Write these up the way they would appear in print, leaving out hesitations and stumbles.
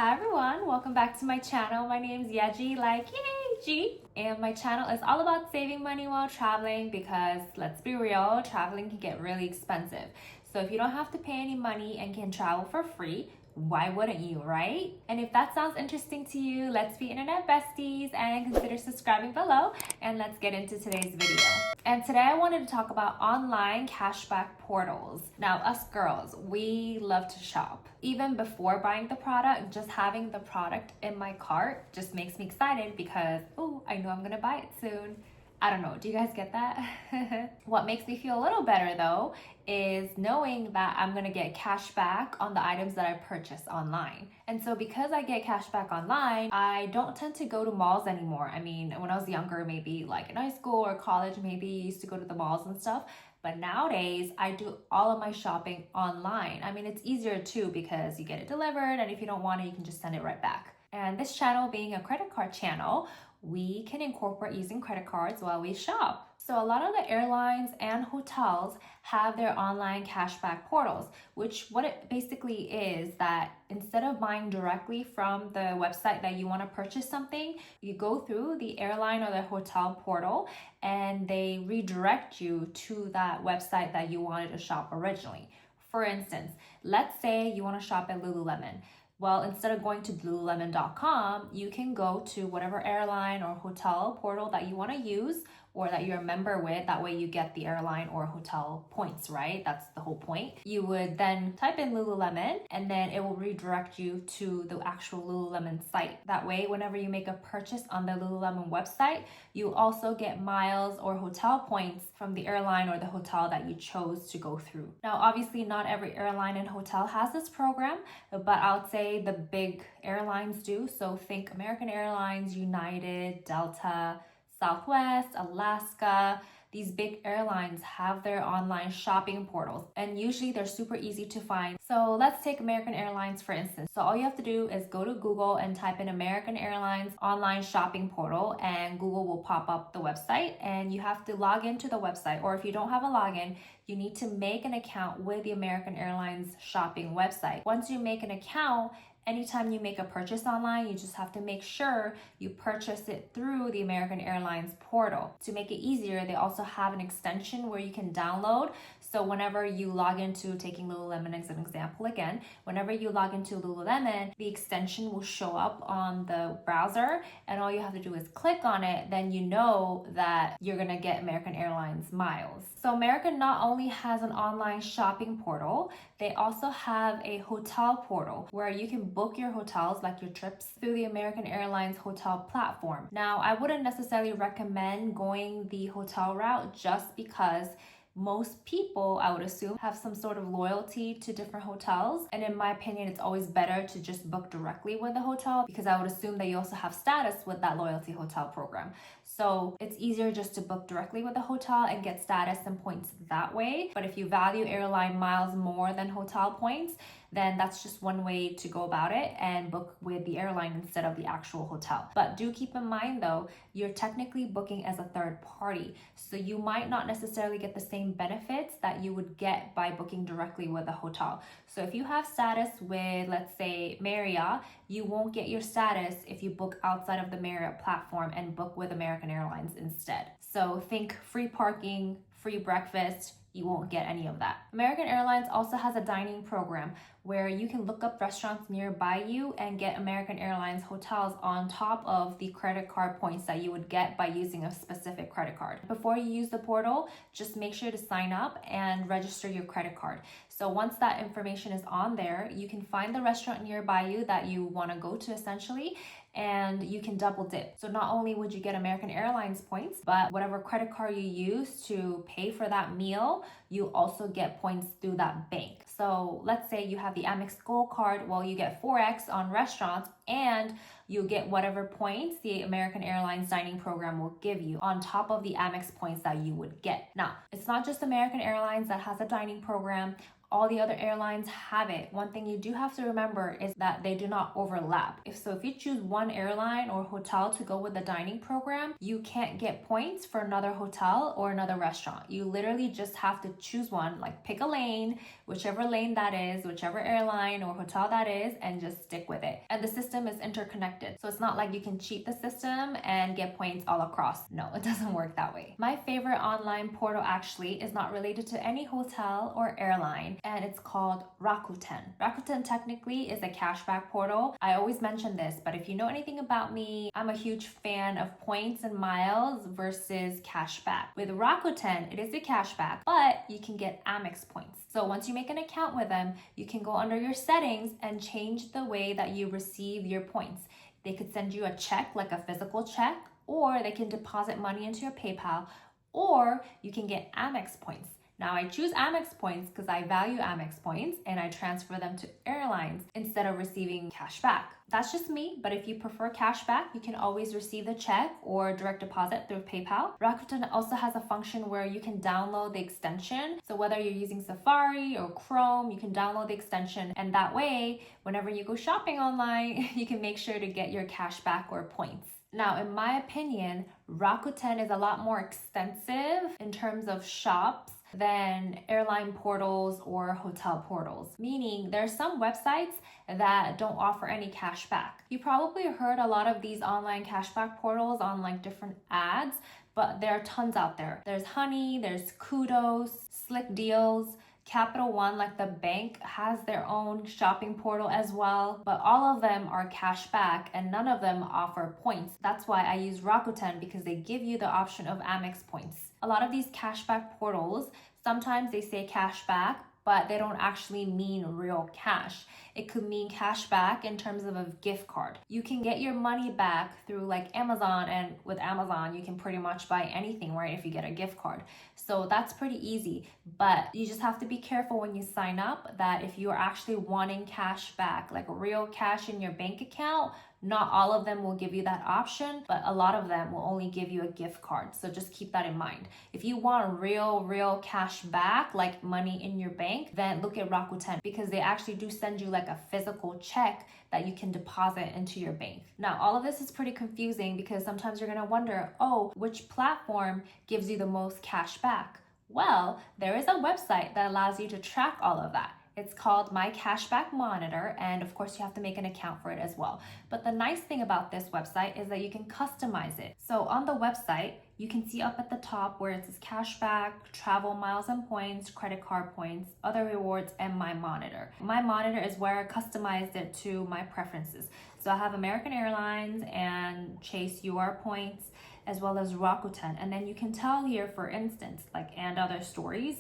Hi everyone, welcome back to my channel. My name is Yeji, like yay, G. And my channel is all about saving money while traveling because let's be real, traveling can get really expensive. So if you don't have to pay any money and can travel for free, why wouldn't you, right? And if that sounds interesting to you, let's be internet besties and consider subscribing below, and let's get into today's video. And today I wanted to talk about online cashback portals. Now, us girls, we love to shop. Even before buying the product, just having the product in my cart just makes me excited because, oh, I know I'm gonna buy it soon. I don't know, do you guys get that? What makes me feel a little better though is knowing that I'm gonna get cash back on the items that I purchase online. And so because I get cash back online, I don't tend to go to malls anymore. I mean, when I was younger, maybe like in high school or college, maybe I used to go to the malls and stuff. But nowadays, I do all of my shopping online. I mean, it's easier too because you get it delivered, and if you don't want it, you can just send it right back. And this channel being a credit card channel, we can incorporate using credit cards while we shop. So a lot of the airlines and hotels have their online cashback portals, which what it basically is that instead of buying directly from the website that you want to purchase something, you go through the airline or the hotel portal and they redirect you to that website that you wanted to shop originally. For instance, let's say you want to shop at Lululemon. Well, instead of going to lululemon.com, you can go to whatever airline or hotel portal that you want to use or that you're a member with. That way you get the airline or hotel points, right? That's the whole point. You would then type in Lululemon and then it will redirect you to the actual Lululemon site. That way, whenever you make a purchase on the Lululemon website, you also get miles or hotel points from the airline or the hotel that you chose to go through. Now, obviously not every airline and hotel has this program, but I would say the big airlines do. So think American Airlines, United, Delta, Southwest, Alaska. These big airlines have their online shopping portals, and usually they're super easy to find. So let's take American Airlines for instance. So all you have to do is go to Google and type in American Airlines online shopping portal, and Google will pop up the website, and you have to log into the website. Or if you don't have a login, you need to make an account with the American Airlines shopping website. Once you make an account, anytime you make a purchase online, you just have to make sure you purchase it through the American Airlines portal. To make it easier, they also have an extension where you can download. So whenever you log into, taking Lululemon as an example again, whenever you log into Lululemon, the extension will show up on the browser, and all you have to do is click on it. Then you know that you're gonna get American Airlines miles. So American not only has an online shopping portal, they also have a hotel portal where you can book your hotels, like your trips, through the American Airlines hotel platform. Now, I wouldn't necessarily recommend going the hotel route just because most people, I would assume, have some sort of loyalty to different hotels. And in my opinion, it's always better to just book directly with the hotel because I would assume that you also have status with that loyalty hotel program. So it's easier just to book directly with the hotel and get status and points that way. But if you value airline miles more than hotel points, then that's just one way to go about it and book with the airline instead of the actual hotel. But do keep in mind though, you're technically booking as a third party. So you might not necessarily get the same benefits that you would get by booking directly with a hotel. So if you have status with, let's say, Marriott, you won't get your status if you book outside of the Marriott platform and book with American Airlines instead. So think free parking, free breakfast, you won't get any of that. American Airlines also has a dining program where you can look up restaurants nearby you and get American Airlines hotels on top of the credit card points that you would get by using a specific credit card. Before you use the portal, just make sure to sign up and register your credit card. So once that information is on there, you can find the restaurant nearby you that you want to go to essentially, and you can double dip. So not only would you get American Airlines points, but whatever credit card you use to pay for that meal, you also get points through that bank. So let's say you have the Amex Gold card, well, you get 4x on restaurants and you get whatever points the American Airlines dining program will give you on top of the Amex points that you would get. Now, it's not just American Airlines that has a dining program. all the other airlines have it. One thing you do have to remember is that they do not overlap. If you choose one airline or hotel to go with the dining program, you can't get points for another hotel or another restaurant. You literally just have to choose one, like pick a lane, whichever lane that is, whichever airline or hotel that is, and just stick with it. And the system is interconnected. So it's not like you can cheat the system and get points all across. No, it doesn't work that way. My favorite online portal actually is not related to any hotel or airline, and it's called Rakuten. Rakuten technically is a cashback portal. I always mention this, but if you know anything about me, I'm a huge fan of points and miles versus cashback. With Rakuten, it is a cashback, but you can get Amex points. So once you make an account with them, you can go under your settings and change the way that you receive your points. They could send you a check, like a physical check, or they can deposit money into your PayPal, or you can get Amex points. Now I choose Amex points because I value Amex points and I transfer them to airlines instead of receiving cash back. That's just me, but if you prefer cash back, you can always receive the check or direct deposit through PayPal. Rakuten also has a function where you can download the extension. So whether you're using Safari or Chrome, you can download the extension, and that way, whenever you go shopping online, you can make sure to get your cash back or points. Now, in my opinion, Rakuten is a lot more extensive in terms of shops than airline portals or hotel portals, meaning there's some websites that don't offer any cash back. You probably heard a lot of these online cashback portals on like different ads, but there are tons out there. There's Honey, there's Kudos, Slick Deals, Capital One, like the bank, has their own shopping portal as well, but all of them are cash back and none of them offer points. That's why I use Rakuten, because they give you the option of Amex points. A lot of these cashback portals, sometimes they say cash back, but they don't actually mean real cash. It could mean cash back in terms of a gift card. You can get your money back through like Amazon, and with Amazon, you can pretty much buy anything, right, if you get a gift card. So that's pretty easy, but you just have to be careful when you sign up that if you're actually wanting cash back, like real cash in your bank account, not all of them will give you that option, but a lot of them will only give you a gift card. So just keep that in mind. If you want real cash back, like money in your bank, then look at Rakuten, because they actually do send you like a physical check that you can deposit into your bank. Now, all of this is pretty confusing because sometimes you're gonna wonder, oh, which platform gives you the most cash back? Well, there is a website that allows you to track all of that. It's called My Cashback Monitor, and of course you have to make an account for it as well. But the nice thing about this website is that you can customize it. So on the website, you can see up at the top where it says cashback, travel miles and points, credit card points, other rewards, and My Monitor. My Monitor is where I customized it to my preferences. So I have American Airlines and Chase UR points, as well as Rakuten. And then you can tell here, for instance, like and other stories,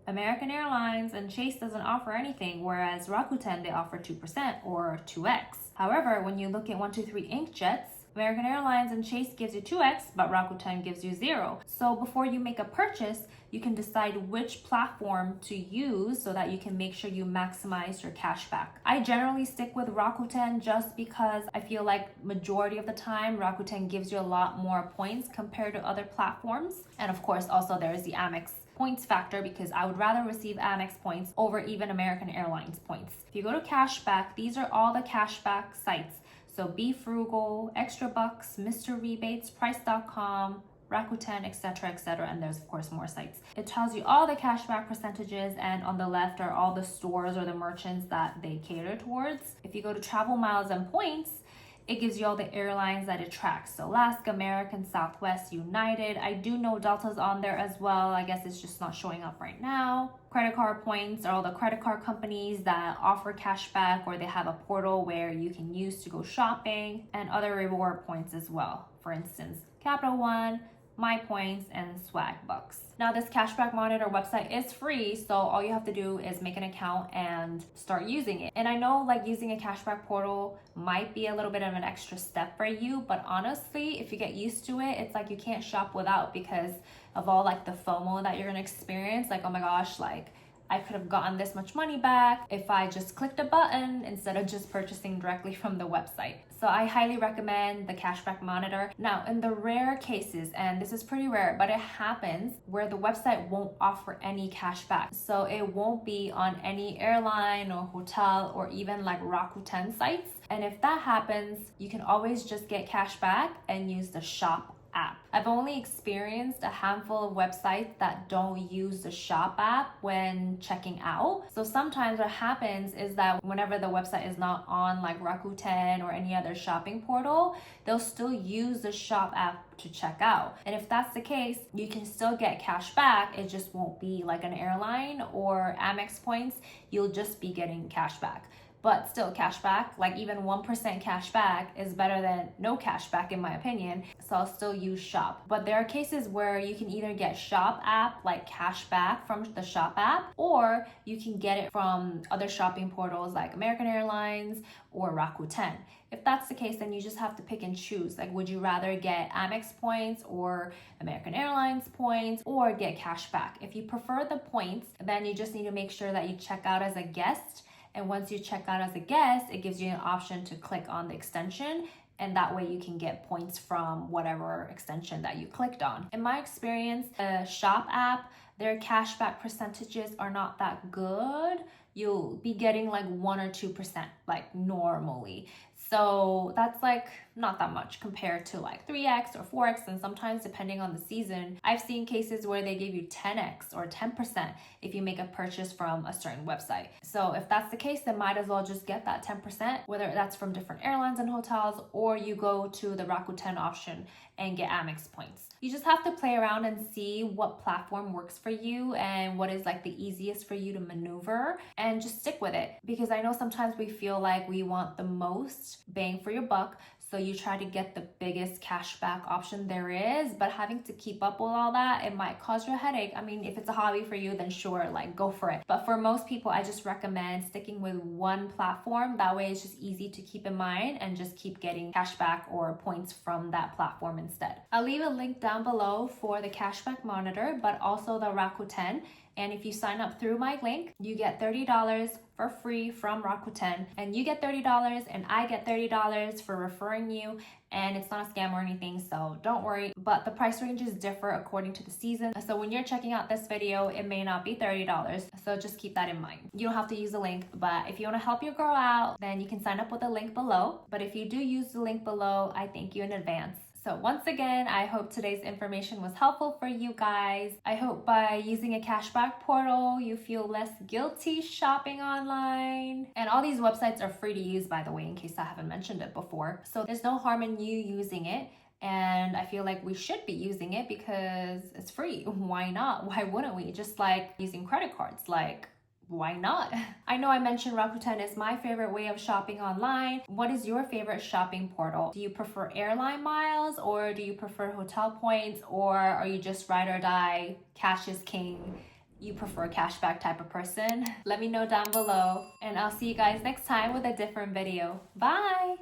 American Airlines and Chase doesn't offer anything, whereas Rakuten, they offer 2% or 2x. However, when you look at 123 Inkjets, American Airlines and Chase gives you 2x, but Rakuten gives you 0. So before you make a purchase, you can decide which platform to use so that you can make sure you maximize your cash back. I generally stick with Rakuten just because I feel like majority of the time Rakuten gives you a lot more points compared to other platforms. And of course, also there is the Amex points factor, because I would rather receive Amex points over even American Airlines points. If you go to Cashback, these are all the cashback sites. So Be Frugal, Extra Bucks, Mr. Rebates, Price.com, Rakuten, etc., and there's of course more sites. It tells you all the cashback percentages, and on the left are all the stores or the merchants that they cater towards. If you go to Travel Miles and Points, it gives you all the airlines that it tracks. So Alaska, American, Southwest, United. I do know Delta's on there as well. I guess it's just not showing up right now. Credit card points are all the credit card companies that offer cash back, or they have a portal where you can use to go shopping, and other reward points as well. For instance, Capital One, My Points, and Swag Bucks. Now, this Cashback Monitor website is free, so all you have to do is make an account and start using it. And I know like using a cashback portal might be a little bit of an extra step for you, but honestly, if you get used to it, it's like you can't shop without, because of all like the FOMO that you're gonna experience. Like, oh my gosh, like I could have gotten this much money back if I just clicked a button instead of just purchasing directly from the website. So I highly recommend the Cashback Monitor. Now, in the rare cases, and this is pretty rare, but it happens where the website won't offer any cashback. So it won't be on any airline or hotel or even like Rakuten sites. And if that happens, you can always just get cashback and use the shop app. I've only experienced a handful of websites that don't use the shop app when checking out. So sometimes what happens is that whenever the website is not on like Rakuten or any other shopping portal, they'll still use the shop app to check out. And if that's the case, you can still get cash back. It just won't be like an airline or Amex points. You'll just be getting cash back. But still, cash back, like even 1% cash back is better than no cash back in my opinion. So I'll still use shop. But there are cases where you can either get shop app, like cash back from the shop app, or you can get it from other shopping portals like American Airlines or Rakuten. If that's the case, then you just have to pick and choose. Like, would you rather get Amex points or American Airlines points or get cash back? If you prefer the points, then you just need to make sure that you check out as a guest. And once you check out as a guest, it gives you an option to click on the extension, and that way you can get points from whatever extension that you clicked on. In my experience, the shop app, their cashback percentages are not that good. You'll be getting like 1 or 2% like normally. So that's like not that much compared to like 3x or 4x, and sometimes depending on the season, I've seen cases where they give you 10x or 10% if you make a purchase from a certain website. So if that's the case, then might as well just get that 10%, whether that's from different airlines and hotels, or you go to the Rakuten option and get Amex points. You just have to play around and see what platform works for you and what is like the easiest for you to maneuver, and just stick with it. Because I know sometimes we feel like we want the most bang for your buck, so you try to get the biggest cashback option there is, but having to keep up with all that, it might cause you a headache. I mean, if it's a hobby for you, then sure, like go for it. But for most people, I just recommend sticking with one platform. That way it's just easy to keep in mind and just keep getting cashback or points from that platform instead. I'll leave a link down below for the Cashback Monitor, but also the Rakuten. And if you sign up through my link, you get $30 for free from Rakuten, and you get $30 and I get $30 for referring you, and it's not a scam or anything, so don't worry. But the price ranges differ according to the season. So when you're checking out this video, it may not be $30, so just keep that in mind. You don't have to use the link, but if you want to help your girl out, then you can sign up with the link below. But if you do use the link below, I thank you in advance. So once again, I hope today's information was helpful for you guys. I hope by using a cashback portal, you feel less guilty shopping online. And all these websites are free to use, by the way, in case I haven't mentioned it before. So there's no harm in you using it. And I feel like we should be using it because it's free. Why not? Why wouldn't we? Just like using credit cards, like, why not? I know I mentioned Rakuten is my favorite way of shopping online. What is your favorite shopping portal? Do you prefer airline miles, or do you prefer hotel points, or are you just ride or die, cash is king? You prefer cashback type of person? Let me know down below, and I'll see you guys next time with a different video. Bye!